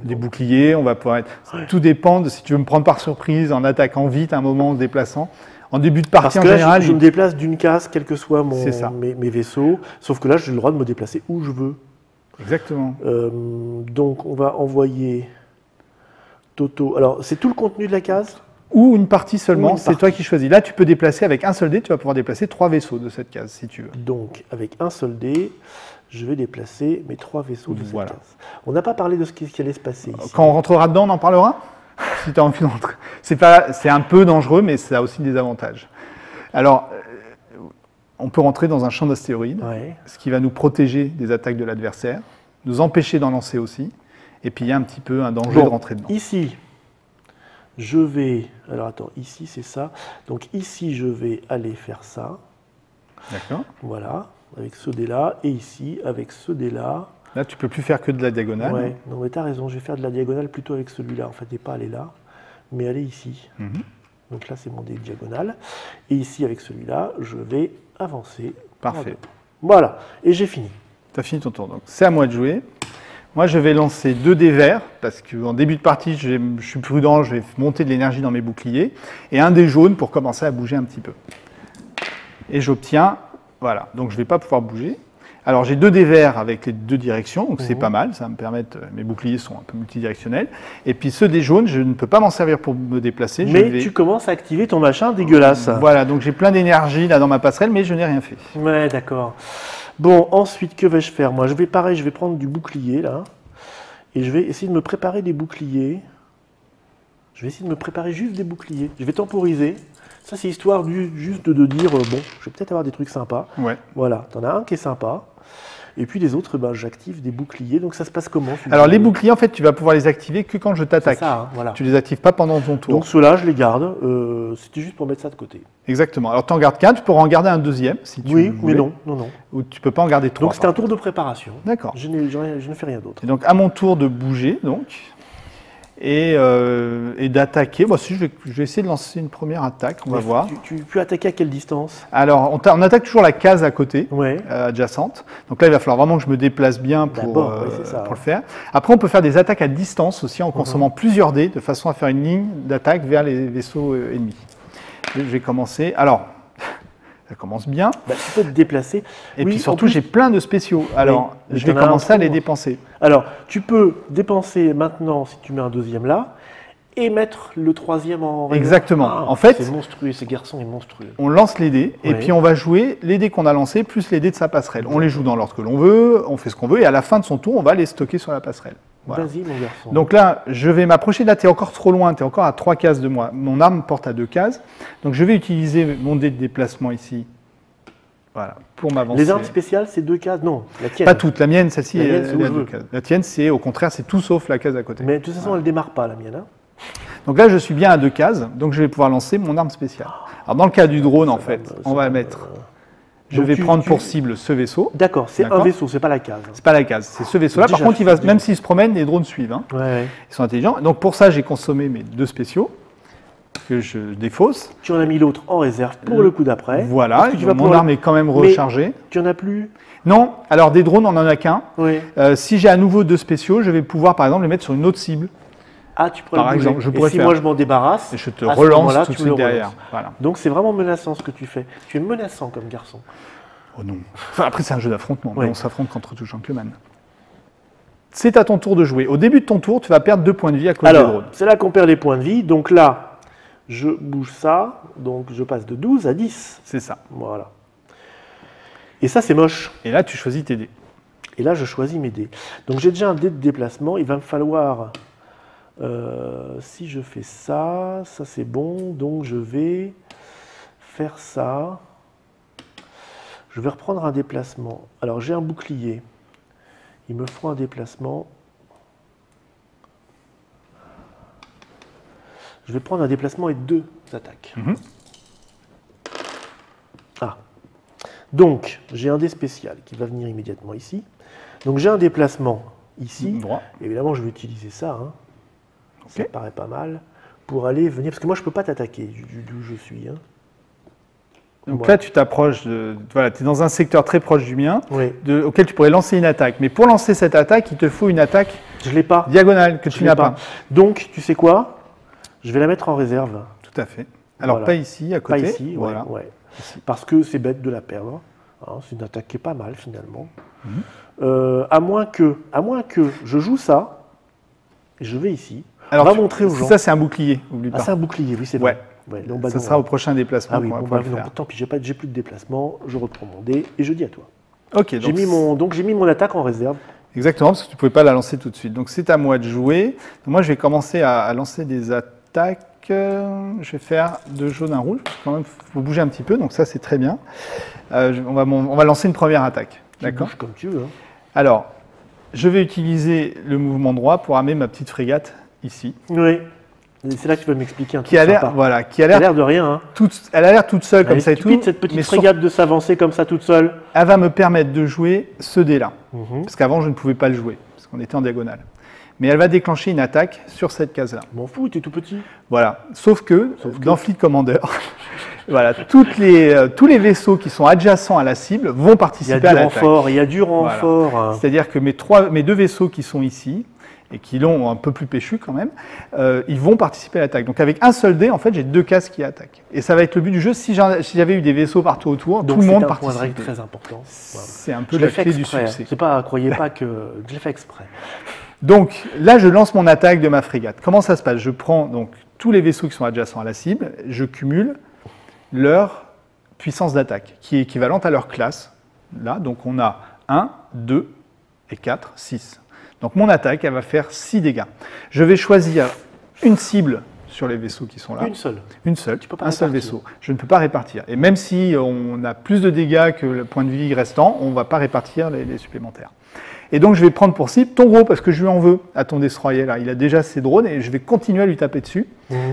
[SPEAKER 2] Des boucliers, on va pouvoir être... Tout dépend de si tu veux me prendre par surprise en attaquant vite à un moment, en se déplaçant. En début de partie,
[SPEAKER 1] parce que
[SPEAKER 2] en général...
[SPEAKER 1] je me déplace d'une case, quel que soit mes vaisseaux. Sauf que là, j'ai le droit de me déplacer où je veux.
[SPEAKER 2] Exactement.
[SPEAKER 1] Donc, on va envoyer Toto. Alors, c'est tout le contenu de la case ?
[SPEAKER 2] Ou une partie seulement, c'est toi qui choisis. Là, tu peux déplacer avec un seul dé, tu vas pouvoir déplacer 3 vaisseaux de cette case, si tu veux.
[SPEAKER 1] Donc, avec un seul dé, je vais déplacer mes 3 vaisseaux de cette case. On n'a pas parlé de ce qui allait se passer ici.
[SPEAKER 2] Quand on rentrera dedans, on en parlera ? Si tu as envie d'entrer. C'est un peu dangereux, mais ça a aussi des avantages. Alors, on peut rentrer dans un champ d'astéroïdes, ce qui va nous protéger des attaques de l'adversaire, nous empêcher d'en lancer aussi, et puis il y a un petit peu un danger de rentrer dedans.
[SPEAKER 1] Ici, je vais... Alors attends, ici c'est ça. Donc ici, je vais aller faire ça.
[SPEAKER 2] D'accord.
[SPEAKER 1] Voilà, avec ce dé-là, et ici, avec ce dé-là.
[SPEAKER 2] Là, tu ne peux plus faire que de la diagonale.
[SPEAKER 1] Ouais, non mais tu as raison, je vais faire de la diagonale plutôt avec celui-là. En fait, et pas aller là, mais aller ici. Donc là, c'est mon dé diagonale. Et ici, avec celui-là, je vais avancer.
[SPEAKER 2] Parfait.
[SPEAKER 1] Voilà, et j'ai fini.
[SPEAKER 2] Tu as fini ton tour, donc c'est à moi de jouer. Moi, je vais lancer 2 dés verts, parce qu'en début de partie, je suis prudent, je vais monter de l'énergie dans mes boucliers, et un dé jaune pour commencer à bouger un petit peu. Et j'obtiens, voilà, donc je ne vais pas pouvoir bouger. Alors j'ai 2 dés verts avec les 2 directions, donc c'est pas mal, ça va me permettre, mes boucliers sont un peu multidirectionnels. Et puis ceux des jaunes, je ne peux pas m'en servir pour me déplacer.
[SPEAKER 1] Mais tu commences à activer ton machin dégueulasse.
[SPEAKER 2] Voilà, donc j'ai plein d'énergie là dans ma passerelle, mais je n'ai rien fait.
[SPEAKER 1] Ouais, d'accord. Bon, ensuite, que vais-je faire ? Moi, je vais prendre du bouclier, là, et je vais essayer de me préparer des boucliers. Je vais essayer de me préparer juste des boucliers. Je vais temporiser. Ça, c'est histoire juste de dire, bon, je vais peut-être avoir des trucs sympas.
[SPEAKER 2] Ouais.
[SPEAKER 1] Voilà, t'en as un qui est sympa. Et puis les autres, ben, j'active des boucliers. Donc ça se passe comment?
[SPEAKER 2] Alors les boucliers, en fait, tu vas pouvoir les activer que quand je t'attaque.
[SPEAKER 1] C'est ça, hein, voilà.
[SPEAKER 2] Tu les actives pas pendant ton tour.
[SPEAKER 1] Donc ceux-là, je les garde. C'était juste pour mettre ça de côté.
[SPEAKER 2] Exactement. Alors tu en gardes 4, tu pourras en garder un deuxième si tu
[SPEAKER 1] Oui,
[SPEAKER 2] voulais.
[SPEAKER 1] mais non.
[SPEAKER 2] Ou tu peux pas en garder 3.
[SPEAKER 1] Donc c'est un tour de préparation.
[SPEAKER 2] D'accord.
[SPEAKER 1] Je ne fais rien d'autre.
[SPEAKER 2] Et donc à mon tour de bouger, donc, et d'attaquer. Moi aussi, je vais essayer de lancer une première attaque, on va voir.
[SPEAKER 1] Tu peux attaquer à quelle distance?
[SPEAKER 2] Alors, on attaque toujours la case à côté,
[SPEAKER 1] Ouais.
[SPEAKER 2] adjacente. Donc là, il va falloir vraiment que je me déplace bien pour le faire. Après, on peut faire des attaques à distance aussi en consommant plusieurs dés, de façon à faire une ligne d'attaque vers les vaisseaux ennemis. Je vais commencer. Alors, ça commence bien.
[SPEAKER 1] Bah, tu peux te déplacer.
[SPEAKER 2] Et puis surtout, j'ai plein de spéciaux. Alors, je vais commencer à les dépenser.
[SPEAKER 1] Alors, tu peux dépenser maintenant, si tu mets un deuxième là, et mettre le troisième en réserve.
[SPEAKER 2] Exactement.
[SPEAKER 1] Ah,
[SPEAKER 2] en fait,
[SPEAKER 1] c'est monstrueux, ce garçon est monstrueux.
[SPEAKER 2] On lance les dés, et puis on va jouer les dés qu'on a lancés, plus les dés de sa passerelle. On les joue dans l'ordre que l'on veut, on fait ce qu'on veut, et à la fin de son tour, on va les stocker sur la passerelle. Voilà.
[SPEAKER 1] Vas-y, mon garçon.
[SPEAKER 2] Donc là, je vais m'approcher. Là, tu es encore trop loin, tu es encore à 3 cases de moi. Mon arme porte à 2 cases. Donc je vais utiliser mon dé de déplacement ici. Voilà, pour m'avancer.
[SPEAKER 1] Les armes spéciales, c'est 2 cases? Non, la tienne.
[SPEAKER 2] Pas toutes. La mienne, celle-ci,
[SPEAKER 1] La mienne,
[SPEAKER 2] elle
[SPEAKER 1] c'est où
[SPEAKER 2] est à
[SPEAKER 1] je
[SPEAKER 2] 2
[SPEAKER 1] veux.
[SPEAKER 2] cases. La tienne, c'est au contraire, c'est tout sauf la case à côté.
[SPEAKER 1] Mais de toute façon, elle ne démarre pas, la mienne. Hein.
[SPEAKER 2] Donc là, je suis bien à 2 cases, donc je vais pouvoir lancer mon arme spéciale. Alors dans le cas du drone, en fait, on va mettre... Je vais prendre pour cible ce vaisseau.
[SPEAKER 1] D'accord, c'est un vaisseau, c'est pas la case.
[SPEAKER 2] C'est pas la case, c'est ce vaisseau-là. Par contre, même s'il se promène, les drones suivent. Hein.
[SPEAKER 1] Ouais.
[SPEAKER 2] Ils sont intelligents. Donc pour ça, j'ai consommé mes 2 spéciaux que je défausse.
[SPEAKER 1] Tu en as mis l'autre en réserve pour le coup d'après.
[SPEAKER 2] Voilà, mon arme est quand même rechargée.
[SPEAKER 1] Tu en as plus?
[SPEAKER 2] Non, alors des drones, on n'en a qu'un.
[SPEAKER 1] Oui.
[SPEAKER 2] Si j'ai à nouveau 2 spéciaux, je vais pouvoir par exemple les mettre sur une autre cible.
[SPEAKER 1] Ah, tu pourrais
[SPEAKER 2] par exemple, je pourrais
[SPEAKER 1] et si moi je m'en débarrasse,
[SPEAKER 2] et je te relance tout de suite derrière.
[SPEAKER 1] Relances.
[SPEAKER 2] Voilà.
[SPEAKER 1] Donc c'est vraiment menaçant ce que tu fais. Tu es menaçant comme garçon.
[SPEAKER 2] Oh non. Enfin, après, c'est un jeu d'affrontement, mais on s'affronte contre tout gentleman. C'est à ton tour de jouer. Au début de ton tour, tu vas perdre 2 points de vie à cause des drones.
[SPEAKER 1] C'est là qu'on perd les points de vie. Donc là, je bouge ça. Donc je passe de 12 à 10.
[SPEAKER 2] C'est ça.
[SPEAKER 1] Voilà. Et ça, c'est moche.
[SPEAKER 2] Et là, tu choisis tes dés.
[SPEAKER 1] Et là, je choisis mes dés. Donc j'ai déjà un dé de déplacement. Il va me falloir... si je fais ça, ça c'est bon. Donc je vais faire ça. Je vais reprendre un déplacement. Alors j'ai un bouclier. Il me faut un déplacement. Je vais prendre un déplacement et 2 attaques. Ah. Donc j'ai un dé spécial qui va venir immédiatement ici. Donc j'ai un déplacement ici.
[SPEAKER 2] Droit.
[SPEAKER 1] Évidemment, je vais utiliser ça. Hein. Ça paraît pas mal. Pour aller venir. Parce que moi, je ne peux pas t'attaquer d'où je suis. Hein.
[SPEAKER 2] Donc là, tu t'approches voilà, tu es dans un secteur très proche du mien,
[SPEAKER 1] oui.
[SPEAKER 2] Auquel tu pourrais lancer une attaque. Mais pour lancer cette attaque, il te faut une attaque diagonale que tu n'as pas.
[SPEAKER 1] Donc, tu sais quoi? Je vais la mettre en réserve.
[SPEAKER 2] Tout à fait. Alors, pas ici, à côté.
[SPEAKER 1] Pas ici, voilà. Ouais. Parce que c'est bête de la perdre. Hein, c'est une attaque qui est pas mal, finalement. À moins que je joue ça, et je vais ici.
[SPEAKER 2] Alors,
[SPEAKER 1] on va montrer aux gens.
[SPEAKER 2] Ça, c'est un bouclier, oublie pas.
[SPEAKER 1] Ah, c'est un bouclier, oui, c'est vrai.
[SPEAKER 2] Ouais, donc, ça sera au prochain déplacement.
[SPEAKER 1] Ah oui, tant pis, j'ai plus de déplacement, je reprends mon dé et je dis à toi.
[SPEAKER 2] Ok,
[SPEAKER 1] j'ai mis mon attaque en réserve.
[SPEAKER 2] Exactement, parce que tu ne pouvais pas la lancer tout de suite. Donc c'est à moi de jouer. Donc, moi, je vais commencer à lancer des attaques. Je vais faire 2 jaunes, 1 rouge, parce que quand même, il faut bouger un petit peu, donc ça, c'est très bien. On va lancer une première attaque.
[SPEAKER 1] D'accord. Bouge comme tu veux. Hein.
[SPEAKER 2] Alors, je vais utiliser le mouvement droit pour amener ma petite frégate ici.
[SPEAKER 1] Oui. C'est là que tu vas m'expliquer un truc
[SPEAKER 2] qui a l'air
[SPEAKER 1] de rien. Hein.
[SPEAKER 2] Elle a l'air toute seule comme ça et tout.
[SPEAKER 1] Cette petite frégate de s'avancer comme ça toute seule.
[SPEAKER 2] Elle va me permettre de jouer ce dé-là. Parce qu'avant, je ne pouvais pas le jouer, parce qu'on était en diagonale. Mais elle va déclencher une attaque sur cette case-là.
[SPEAKER 1] Je m'en fous, tu es tout petit.
[SPEAKER 2] Voilà. Sauf que dans Fleet Commander, voilà, tous les vaisseaux qui sont adjacents à la cible vont participer à l'attaque.
[SPEAKER 1] Il y a du renfort. Voilà.
[SPEAKER 2] C'est-à-dire que mes 2 vaisseaux qui sont ici, et qui l'ont un peu plus péchu quand même, ils vont participer à l'attaque. Donc avec un seul dé, en fait, j'ai 2 cases qui attaquent. Et ça va être le but du jeu. Si j'avais eu des vaisseaux partout autour, tout le monde participe.
[SPEAKER 1] C'est un point de règle très important.
[SPEAKER 2] C'est un peu la clé du succès.
[SPEAKER 1] Croyez pas que je l'ai fait exprès.
[SPEAKER 2] Donc là, je lance mon attaque de ma frégate. Comment ça se passe? Je prends donc tous les vaisseaux qui sont adjacents à la cible, je cumule leur puissance d'attaque, qui est équivalente à leur classe. Là, donc on a 1, 2 et 4, 6. Donc mon attaque, elle va faire 6 dégâts. Je vais choisir une cible sur les vaisseaux qui sont là.
[SPEAKER 1] Une seule.
[SPEAKER 2] Une seule,
[SPEAKER 1] Tu peux pas
[SPEAKER 2] un seul
[SPEAKER 1] répartir.
[SPEAKER 2] vaisseau. Je ne peux pas répartir. Et même si on a plus de dégâts que le point de vie restant, on ne va pas répartir les supplémentaires. Et donc je vais prendre pour cible ton gros, parce que je lui en veux à ton destroyer. Là. Il a déjà ses drones et je vais continuer à lui taper dessus.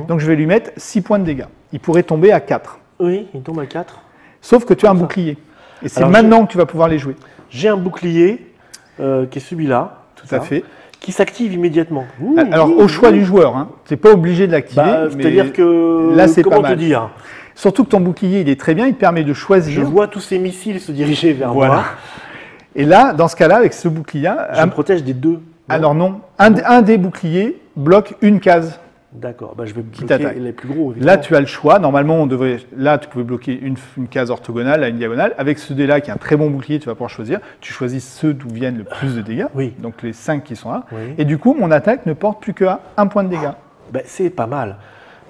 [SPEAKER 2] Donc je vais lui mettre 6 points de dégâts. Il pourrait tomber à 4.
[SPEAKER 1] Oui, il tombe à 4.
[SPEAKER 2] Sauf que tu as un bouclier. Et c'est
[SPEAKER 1] Alors,
[SPEAKER 2] maintenant que tu vas pouvoir les jouer.
[SPEAKER 1] J'ai un bouclier qui est celui-là.
[SPEAKER 2] Tout à fait.
[SPEAKER 1] Qui s'active immédiatement.
[SPEAKER 2] Alors, au choix du joueur, hein. Tu n'es pas obligé de l'activer.
[SPEAKER 1] C'est-à-dire que,
[SPEAKER 2] là, c'est
[SPEAKER 1] comment
[SPEAKER 2] pas
[SPEAKER 1] te
[SPEAKER 2] mal.
[SPEAKER 1] dire?
[SPEAKER 2] Surtout que ton bouclier, il est très bien, il te permet de choisir.
[SPEAKER 1] Je vois tous ces missiles se diriger vers moi.
[SPEAKER 2] Et là, dans ce cas-là, avec ce bouclier,
[SPEAKER 1] Je me protège des deux.
[SPEAKER 2] alors non, un des boucliers bloque une case.
[SPEAKER 1] D'accord, je vais bloquer
[SPEAKER 2] t'attaque.
[SPEAKER 1] les plus gros.
[SPEAKER 2] Là, tu as le choix. Normalement, là, tu pouvais bloquer une case orthogonale, là, une diagonale. Avec ce dé-là, qui est un très bon bouclier, tu vas pouvoir choisir. Tu choisis ceux d'où viennent le plus de dégâts.
[SPEAKER 1] Oui.
[SPEAKER 2] Donc les 5 qui sont là.
[SPEAKER 1] Oui.
[SPEAKER 2] Et du coup, mon attaque ne porte plus qu'à 1 point de dégâts.
[SPEAKER 1] C'est pas mal.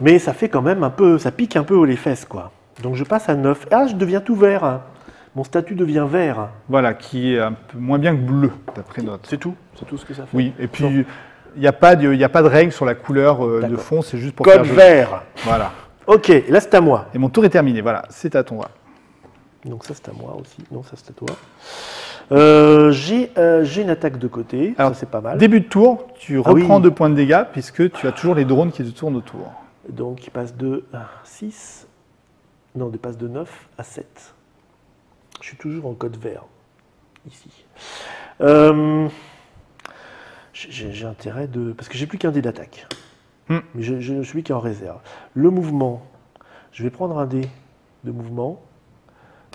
[SPEAKER 1] Mais ça fait quand même un peu, ça pique un peu les fesses, quoi. Donc je passe à 9. Ah, je deviens tout vert. Hein. Mon statut devient vert.
[SPEAKER 2] Voilà, qui est un peu moins bien que bleu, d'après notre.
[SPEAKER 1] C'est tout ce que ça fait.
[SPEAKER 2] Oui, et puis il n'y a pas de règle sur la couleur de fond, c'est juste pour
[SPEAKER 1] Code
[SPEAKER 2] faire joli.
[SPEAKER 1] vert.
[SPEAKER 2] Voilà.
[SPEAKER 1] Ok, là c'est à moi.
[SPEAKER 2] Et mon tour est terminé, voilà, c'est à ton tour.
[SPEAKER 1] Donc ça c'est à moi aussi. Non, ça c'est à toi. J'ai une attaque de côté,
[SPEAKER 2] Alors,
[SPEAKER 1] ça c'est pas mal.
[SPEAKER 2] Début de tour, tu
[SPEAKER 1] Ah oui.
[SPEAKER 2] reprends 2 points de dégâts, puisque tu as toujours les drones qui te tournent autour.
[SPEAKER 1] Donc il passe de 6. Non, il passe de 9 à 7. Je suis toujours en code vert, ici. J'ai intérêt de... Parce que j'ai plus qu'un dé d'attaque. Mais je ne suis qu'en réserve. Le mouvement, je vais prendre un dé de mouvement.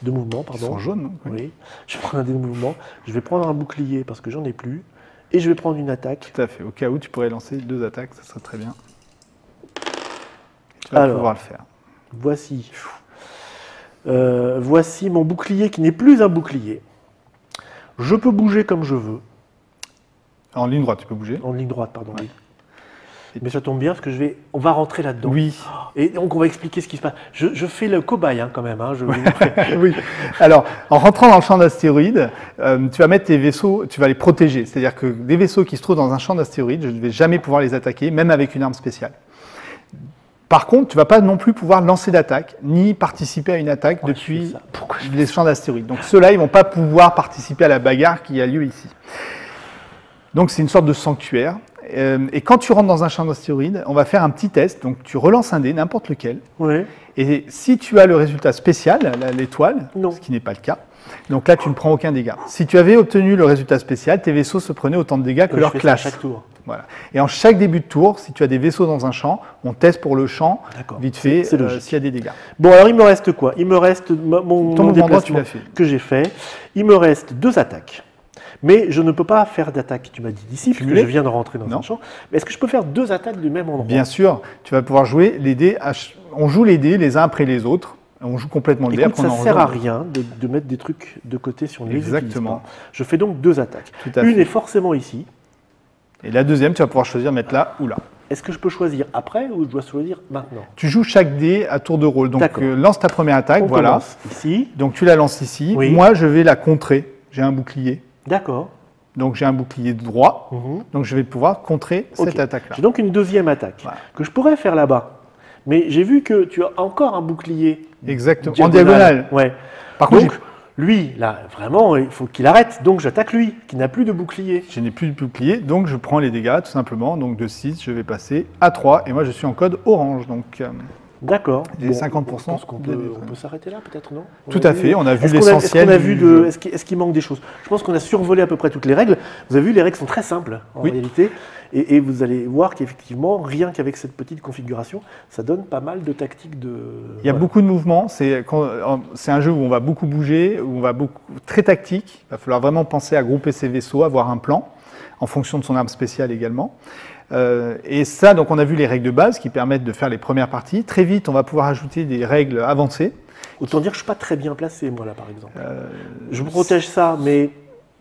[SPEAKER 2] Ils sont jaunes, non?
[SPEAKER 1] Oui. Je vais prendre un dé de mouvement. Je vais prendre un bouclier parce que j'en ai plus. Et je vais prendre une attaque.
[SPEAKER 2] Tout à fait. Au cas où, tu pourrais lancer 2 attaques, ça serait très bien. Tu vas
[SPEAKER 1] Alors,
[SPEAKER 2] pouvoir le faire.
[SPEAKER 1] Voici. Voici mon bouclier qui n'est plus un bouclier. Je peux bouger comme je veux.
[SPEAKER 2] En ligne droite, tu peux bouger.
[SPEAKER 1] En ligne droite, pardon. Oui. Mais ça tombe bien parce que on va rentrer là-dedans.
[SPEAKER 2] Oui.
[SPEAKER 1] Et donc on va expliquer ce qui se passe. Je fais le cobaye quand même. Je vais vous montrer.
[SPEAKER 2] Oui. Alors, en rentrant dans le champ d'astéroïdes, tu vas mettre tes vaisseaux, tu vas les protéger. C'est-à-dire que des vaisseaux qui se trouvent dans un champ d'astéroïdes, je ne vais jamais pouvoir les attaquer, même avec une arme spéciale. Par contre, tu ne vas pas non plus pouvoir lancer d'attaque, ni participer à une attaque depuis les champs d'astéroïdes. Donc ceux-là, ils ne vont pas pouvoir participer à la bagarre qui a lieu ici. Donc c'est une sorte de sanctuaire. Et quand tu rentres dans un champ d'astéroïdes, on va faire un petit test. Donc tu relances un dé, n'importe lequel.
[SPEAKER 1] Oui.
[SPEAKER 2] Et si tu as le résultat spécial, l'étoile, ce qui n'est pas le cas, donc là tu ne prends aucun dégât. Si tu avais obtenu le résultat spécial, tes vaisseaux se prenaient autant de dégâts que leur classe.
[SPEAKER 1] À chaque tour.
[SPEAKER 2] Voilà. Et en chaque début de tour, si tu as des vaisseaux dans un champ, on teste pour le champ, vite fait, s'il y a des dégâts.
[SPEAKER 1] Bon, alors il me reste quoi? Il me reste mon déplacement que j'ai fait. Il me reste 2 attaques. Mais je ne peux pas faire d'attaque, tu m'as dit d'ici, puisque je viens de rentrer dans un champ. Mais est-ce que je peux faire 2 attaques du même endroit?
[SPEAKER 2] Bien sûr, tu vas pouvoir jouer les dés. On joue les dés les uns après les autres. On joue complètement le dé.
[SPEAKER 1] Ça ne sert à rien de mettre des trucs de côté si on les utilise pas. Je fais donc 2 attaques. Une est forcément ici.
[SPEAKER 2] Et la deuxième, tu vas pouvoir choisir mettre là ou là.
[SPEAKER 1] Est-ce que je peux choisir après ou je dois choisir maintenant?
[SPEAKER 2] Tu joues chaque dé à tour de rôle. Donc lance ta première attaque,
[SPEAKER 1] on
[SPEAKER 2] voilà.
[SPEAKER 1] Ici.
[SPEAKER 2] Donc tu la lances ici.
[SPEAKER 1] Oui.
[SPEAKER 2] Moi, je vais la contrer. J'ai un bouclier.
[SPEAKER 1] D'accord.
[SPEAKER 2] Donc j'ai un bouclier droit. Donc je vais pouvoir contrer cette attaque-là.
[SPEAKER 1] J'ai donc une deuxième attaque que je pourrais faire là-bas. Mais j'ai vu que tu as encore un bouclier.
[SPEAKER 2] Exactement. En diagonale.
[SPEAKER 1] Ouais.
[SPEAKER 2] Par contre,
[SPEAKER 1] donc, lui, là, vraiment, il faut qu'il arrête. Donc j'attaque lui, qui n'a plus de bouclier.
[SPEAKER 2] Je n'ai plus de bouclier, donc je prends les dégâts, tout simplement. Donc de 6, je vais passer à 3. Et moi, je suis en code orange. Donc
[SPEAKER 1] d'accord.
[SPEAKER 2] J'ai 50%.
[SPEAKER 1] Je pense qu'on peut s'arrêter là, peut-être, non?
[SPEAKER 2] Tout à fait. On a vu l'essentiel.
[SPEAKER 1] Est-ce qu'il manque des choses? Je pense qu'on a survolé à peu près toutes les règles. Vous avez vu, les règles sont très simples, en réalité. Et vous allez voir qu'effectivement, rien qu'avec cette petite configuration, ça donne pas mal de tactiques de...
[SPEAKER 2] Il y a beaucoup de mouvements. C'est un jeu où on va beaucoup bouger, où on va très tactique. Il va falloir vraiment penser à grouper ses vaisseaux, avoir un plan, en fonction de son arme spéciale également. Et ça, donc on a vu les règles de base qui permettent de faire les premières parties. Très vite, on va pouvoir ajouter des règles avancées.
[SPEAKER 1] Autant dire que je ne suis pas très bien placé, moi, là, par exemple. Je protège ça, mais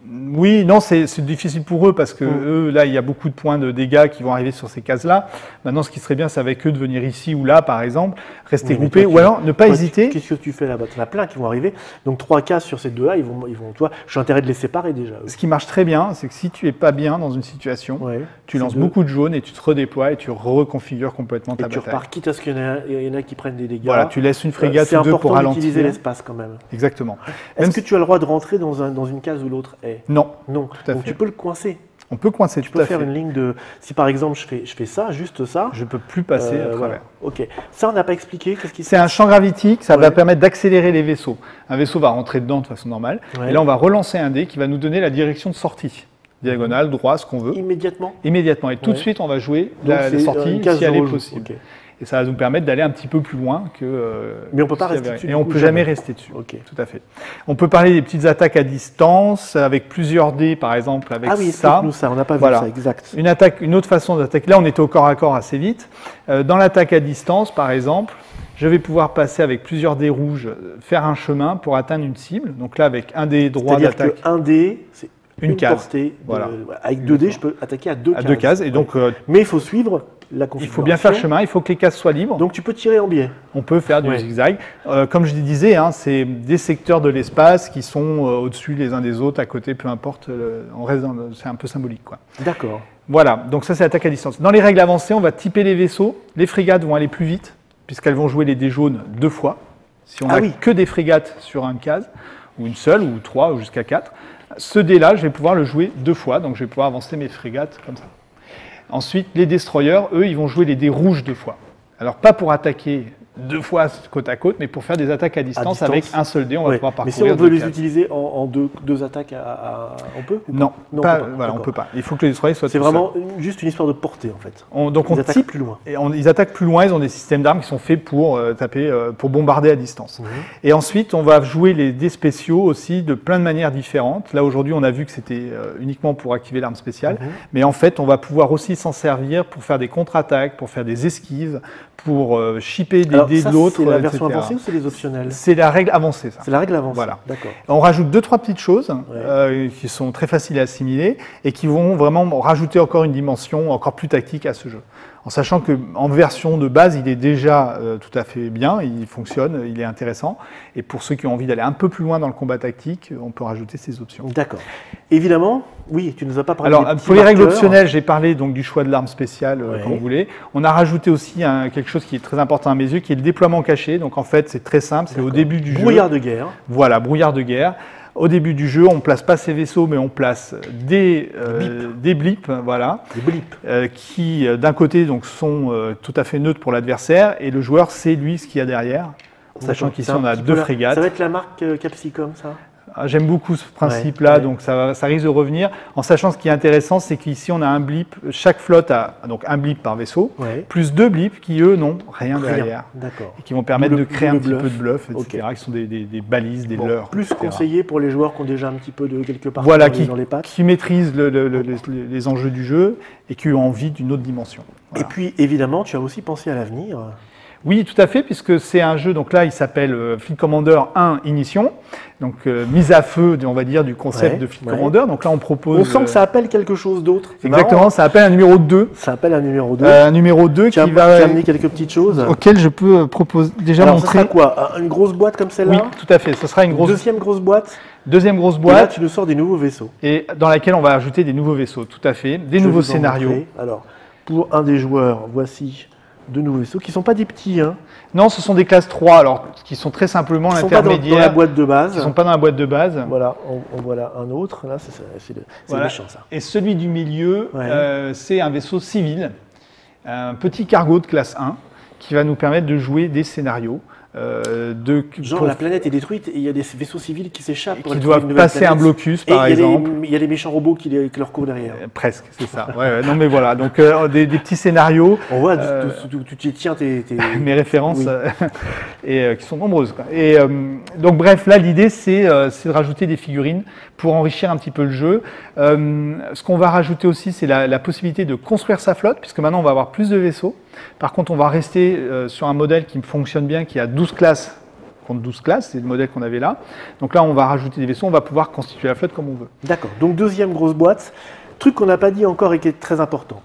[SPEAKER 2] Oui, non, c'est difficile pour eux parce que eux, là, il y a beaucoup de points de dégâts qui vont arriver sur ces cases-là. Maintenant, ce qui serait bien, c'est avec eux de venir ici ou là, par exemple, rester groupés, ou alors ne pas hésiter.
[SPEAKER 1] Qu'est-ce que tu fais là-bas? Tu en as plein qui vont arriver. Donc 3 cases sur ces deux-là, ils vont, toi, j'ai intérêt de les séparer déjà.
[SPEAKER 2] Ce qui marche très bien, c'est que si tu es pas bien dans une situation, tu lances beaucoup de jaunes et tu te redéploies et tu reconfigures complètement ta bataille.
[SPEAKER 1] Et tu repars, quitte à ce qu'il y en a qui prennent des dégâts.
[SPEAKER 2] Voilà, tu laisses une frégate ou deux pour ralentir.
[SPEAKER 1] C'est important d'utiliser l'espace quand même.
[SPEAKER 2] Exactement.
[SPEAKER 1] Est-ce que tu as le droit de rentrer dans une case où l'autre est?
[SPEAKER 2] Non.
[SPEAKER 1] Non. Donc tu peux le coincer.
[SPEAKER 2] On peut coincer,
[SPEAKER 1] tu peux faire une ligne de... Si par exemple je fais ça, juste ça...
[SPEAKER 2] Je ne peux plus passer à travers.
[SPEAKER 1] Voilà. Ok. Ça, on n'a pas expliqué.
[SPEAKER 2] C'est un champ gravitique, ça va permettre d'accélérer les vaisseaux. Un vaisseau va rentrer dedans de façon normale. Et là, on va relancer un dé qui va nous donner la direction de sortie. Diagonale, droit, ce qu'on veut.
[SPEAKER 1] Immédiatement.
[SPEAKER 2] Immédiatement. Et tout de suite, on va jouer la sortie si elle est possible.
[SPEAKER 1] Okay.
[SPEAKER 2] Et ça va nous permettre d'aller un petit peu plus loin que...
[SPEAKER 1] Mais on ne peut pas rester dessus.
[SPEAKER 2] Et on ne peut jamais rester dessus.
[SPEAKER 1] Okay.
[SPEAKER 2] Tout à fait. On peut parler des petites attaques à distance, avec plusieurs dés, par exemple, avec ça.
[SPEAKER 1] Ah oui, explique-nous ça, on n'a pas vu ça, exact.
[SPEAKER 2] Une autre façon d'attaquer. Là, on était au corps à corps assez vite. Dans l'attaque à distance, par exemple, je vais pouvoir passer avec plusieurs dés rouges, faire un chemin pour atteindre une cible. Donc là, avec un dé droit d'attaque.
[SPEAKER 1] C'est-à-dire qu'un dé, c'est une case. Portée
[SPEAKER 2] voilà.
[SPEAKER 1] Avec 2 dés, je peux attaquer à 2 cases.
[SPEAKER 2] À 2 cases. Et donc,
[SPEAKER 1] mais il faut suivre la configuration.
[SPEAKER 2] Il faut bien faire le chemin, il faut que les cases soient libres.
[SPEAKER 1] Donc tu peux tirer en biais.
[SPEAKER 2] On peut faire du zigzag. Comme je disais, hein, c'est des secteurs de l'espace qui sont au-dessus les uns des autres, à côté, peu importe. C'est un peu symbolique, quoi.
[SPEAKER 1] D'accord.
[SPEAKER 2] Voilà, donc ça c'est l'attaque à distance. Dans les règles avancées, on va typer les vaisseaux. Les frégates vont aller plus vite, puisqu'elles vont jouer les dés jaunes 2 fois. Si on n'a que des frégates sur une case, ou une seule, ou 3, ou jusqu'à 4, ce dé-là, je vais pouvoir le jouer 2 fois, donc je vais pouvoir avancer mes frégates comme ça. Ensuite, les destroyers, eux, ils vont jouer les dés rouges 2 fois. Alors, pas pour attaquer 2 fois côte à côte, mais pour faire des attaques à distance avec un seul dé, on va pouvoir parcourir.
[SPEAKER 1] Mais si on veut les utiliser en deux attaques, on peut
[SPEAKER 2] Non, on ne peut pas. Il faut que les destroyers soient
[SPEAKER 1] C'est vraiment juste une histoire de portée, en fait.
[SPEAKER 2] Ils attaquent plus loin. Ils attaquent plus loin, ils ont des systèmes d'armes qui sont faits pour pour bombarder à distance. Et ensuite, on va jouer les dés spéciaux aussi de plein de manières différentes. Là, aujourd'hui, on a vu que c'était uniquement pour activer l'arme spéciale. Mais en fait, on va pouvoir aussi s'en servir pour faire des contre-attaques, pour faire des esquives, pour shipper des dés de l'autre.
[SPEAKER 1] C'est la version avancée ou c'est les optionnels?
[SPEAKER 2] C'est la règle avancée, ça.
[SPEAKER 1] C'est la règle avancée.
[SPEAKER 2] Voilà.
[SPEAKER 1] D'accord.
[SPEAKER 2] On rajoute 2-3 petites choses qui sont très faciles à assimiler et qui vont vraiment rajouter encore une dimension encore plus tactique à ce jeu. En sachant qu'en version de base, il est déjà tout à fait bien, il fonctionne, il est intéressant. Et pour ceux qui ont envie d'aller un peu plus loin dans le combat tactique, on peut rajouter ces options.
[SPEAKER 1] D'accord. Évidemment, oui, tu nous as pas parlé
[SPEAKER 2] Alors, pour les règles optionnelles, j'ai parlé donc du choix de l'arme spéciale, comme vous voulez. On a rajouté aussi quelque chose qui est très important à mes yeux, qui est le déploiement caché. Donc en fait, c'est très simple, c'est au début du jeu.
[SPEAKER 1] Brouillard de guerre.
[SPEAKER 2] Voilà, brouillard de guerre. Au début du jeu, on ne place pas ces vaisseaux, mais on place des blips, voilà, qui d'un côté donc, sont tout à fait neutres pour l'adversaire, et le joueur sait lui ce qu'il y a derrière, sachant qu'ici on a 2 frégates.
[SPEAKER 1] Ça va être la marque Capsicum, ça?
[SPEAKER 2] J'aime beaucoup ce principe-là, donc ça risque de revenir. En sachant ce qui est intéressant, c'est qu'ici on a un blip, chaque flotte a donc un blip par vaisseau, plus 2 blips qui eux n'ont rien derrière, et qui vont permettre de créer un petit peu de bluff, etc., qui sont des balises, des leurres.
[SPEAKER 1] Plus conseillé pour les joueurs qui ont déjà un petit peu de quelque part dans les pattes.
[SPEAKER 2] Qui maîtrisent les enjeux du jeu et qui ont envie d'une autre dimension.
[SPEAKER 1] Voilà. Et puis évidemment, tu as aussi pensé à l'avenir.
[SPEAKER 2] Oui, tout à fait, puisque c'est un jeu, donc là il s'appelle Fleet Commander 1 Ignition, donc mise à feu, on va dire, du concept de Fleet Commander. Donc là on propose...
[SPEAKER 1] On sent que ça appelle quelque chose d'autre.
[SPEAKER 2] Exactement,
[SPEAKER 1] marrant.
[SPEAKER 2] Ça appelle un numéro 2.
[SPEAKER 1] Ça appelle un numéro 2.
[SPEAKER 2] Un numéro 2 qui va...
[SPEAKER 1] amener quelques petites choses.
[SPEAKER 2] Auxquelles je peux proposer, déjà montrer...
[SPEAKER 1] Ça sera quoi? Une grosse boîte comme celle-là?
[SPEAKER 2] Oui, tout à fait, ce sera une grosse...
[SPEAKER 1] Deuxième grosse boîte?
[SPEAKER 2] Deuxième grosse boîte.
[SPEAKER 1] Et là tu nous sors des nouveaux vaisseaux.
[SPEAKER 2] Et dans laquelle on va ajouter des nouveaux vaisseaux, tout à fait, des nouveaux scénarios.
[SPEAKER 1] Alors, pour un des joueurs, voici 2 nouveaux vaisseaux qui ne sont pas des petits. Hein.
[SPEAKER 2] Non, ce sont des classes 3, alors, qui sont très simplement l'intermédiaire.
[SPEAKER 1] Ils ne sont pas dans la boîte de base.
[SPEAKER 2] Ils ne sont pas dans la boîte de base.
[SPEAKER 1] Voilà, on voit là un autre. Là, c'est méchant, ça.
[SPEAKER 2] Et celui du milieu, c'est un vaisseau civil, un petit cargo de classe 1, qui va nous permettre de jouer des scénarios.
[SPEAKER 1] La planète est détruite et il y a des vaisseaux civils qui s'échappent.
[SPEAKER 2] Qui doivent passer un blocus, par exemple.
[SPEAKER 1] Il y a les méchants robots qui leur courent derrière.
[SPEAKER 2] Presque, c'est ça. Non, mais voilà. Donc, des petits scénarios.
[SPEAKER 1] On voit, tu tiens
[SPEAKER 2] mes références, et qui sont nombreuses. Quoi. Et donc, bref, là, l'idée, c'est de rajouter des figurines pour enrichir un petit peu le jeu. Ce qu'on va rajouter aussi, c'est la possibilité de construire sa flotte, puisque maintenant, on va avoir plus de vaisseaux. Par contre, on va rester sur un modèle qui fonctionne bien, qui a 12 classes compte 12 classes, c'est le modèle qu'on avait là. Donc là, on va rajouter des vaisseaux, on va pouvoir constituer la flotte comme on veut.
[SPEAKER 1] D'accord, donc deuxième grosse boîte. Truc qu'on n'a pas dit encore et qui est très important.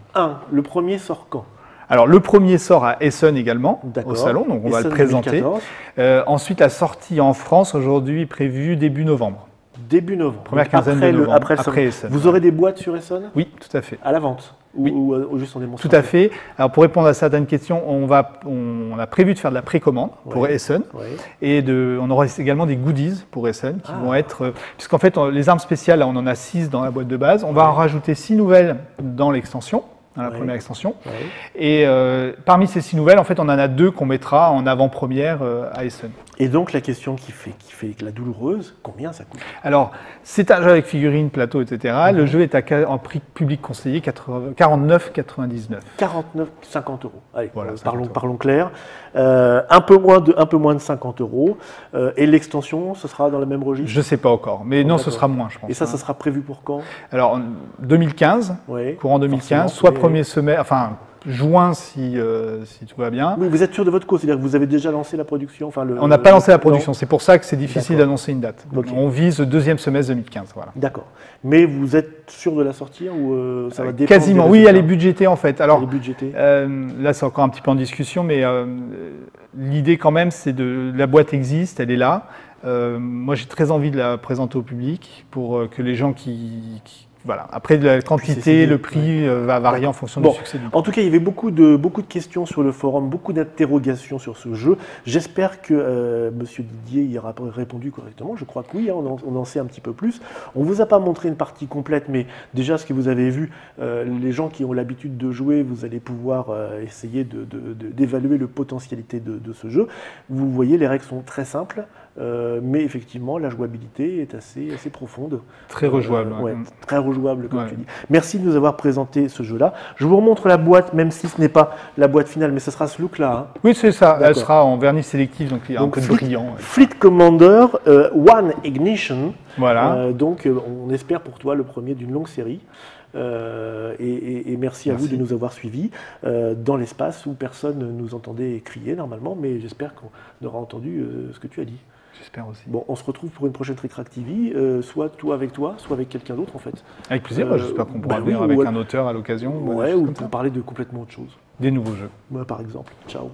[SPEAKER 1] Le premier sort quand?
[SPEAKER 2] Alors, le premier sort à Essen également, au salon, donc on va le
[SPEAKER 1] Essen
[SPEAKER 2] présenter.
[SPEAKER 1] 2014.
[SPEAKER 2] Ensuite, la sortie en France, aujourd'hui, prévue début novembre.
[SPEAKER 1] Début novembre.
[SPEAKER 2] Première quinzaine de novembre, après Essen.
[SPEAKER 1] Vous aurez des boîtes sur Essen?
[SPEAKER 2] Oui, tout à fait.
[SPEAKER 1] À la vente?
[SPEAKER 2] Oui.
[SPEAKER 1] Ou juste en démonstration?
[SPEAKER 2] Tout à fait. Alors, pour répondre à certaines questions, on a prévu de faire de la précommande pour Essen. Et on aura également des goodies pour Essen qui vont être... Puisqu'en fait, les armes spéciales, là, on en a 6 dans la boîte de base. On va en rajouter 6 nouvelles dans l'extension. Dans la première extension. Et parmi ces 6 nouvelles, en fait, on en a 2 qu'on mettra en avant-première à Essen.
[SPEAKER 1] Et donc, la question qui fait la douloureuse, combien ça coûte?
[SPEAKER 2] Alors, c'est un jeu avec figurines, plateau, etc. Le jeu est en prix public conseillé 49,99 €.
[SPEAKER 1] 49,50 €. Allez,
[SPEAKER 2] voilà,
[SPEAKER 1] parlons clair. Un peu moins de 50 €. Et l'extension, ce sera dans le même registre?
[SPEAKER 2] Je ne sais pas encore, mais non, ce sera moins, je pense.
[SPEAKER 1] Et ça sera prévu pour quand?
[SPEAKER 2] Alors, 2015, courant 2015, soit premier semestre, enfin juin si tout va bien.
[SPEAKER 1] Oui, vous êtes sûr de votre cause, c'est-à-dire que vous avez déjà lancé la production?
[SPEAKER 2] On n'a pas lancé la production, c'est pour ça que c'est difficile d'annoncer une date. On vise le deuxième semestre 2015. Voilà.
[SPEAKER 1] D'accord. Mais vous êtes sûr de la sortir ou ça va dépendre?
[SPEAKER 2] Quasiment, oui, elle est budgétée en fait. Alors,
[SPEAKER 1] budgétée.
[SPEAKER 2] Là, c'est encore un petit peu en discussion, mais l'idée quand même, c'est la boîte existe, elle est là. Moi, j'ai très envie de la présenter au public pour que les gens voilà. Après, la quantité, le prix va varier en fonction du succès du jeu.
[SPEAKER 1] En tout cas, il y avait beaucoup de questions sur le forum, beaucoup d'interrogations sur ce jeu. J'espère que Monsieur Didier y aura répondu correctement. Je crois que oui, on en sait un petit peu plus. On ne vous a pas montré une partie complète, mais déjà, ce que vous avez vu, les gens qui ont l'habitude de jouer, vous allez pouvoir essayer d'évaluer la potentialité de ce jeu. Vous voyez, les règles sont très simples. Mais effectivement, la jouabilité est assez profonde.
[SPEAKER 2] Très rejouable.
[SPEAKER 1] Très rejouable, comme tu dis. Merci de nous avoir présenté ce jeu-là. Je vous remontre la boîte, même si ce n'est pas la boîte finale, mais ce sera ce look-là.
[SPEAKER 2] Oui, c'est ça. Elle sera en vernis sélectif, donc il y a un peu de brillant.
[SPEAKER 1] Fleet Commander One Ignition.
[SPEAKER 2] Voilà.
[SPEAKER 1] Donc, on espère pour toi le premier d'une longue série. Et merci à vous de nous avoir suivis dans l'espace où personne ne nous entendait crier normalement, mais j'espère qu'on aura entendu ce que tu as dit.
[SPEAKER 2] J'espère aussi.
[SPEAKER 1] Bon, on se retrouve pour une prochaine Trick Track TV, soit toi, soit avec quelqu'un d'autre en fait.
[SPEAKER 2] Avec plaisir, j'espère qu'on pourra venir avec un auteur à l'occasion.
[SPEAKER 1] Ou pour parler de complètement autre chose.
[SPEAKER 2] Des nouveaux jeux.
[SPEAKER 1] Moi par exemple. Ciao.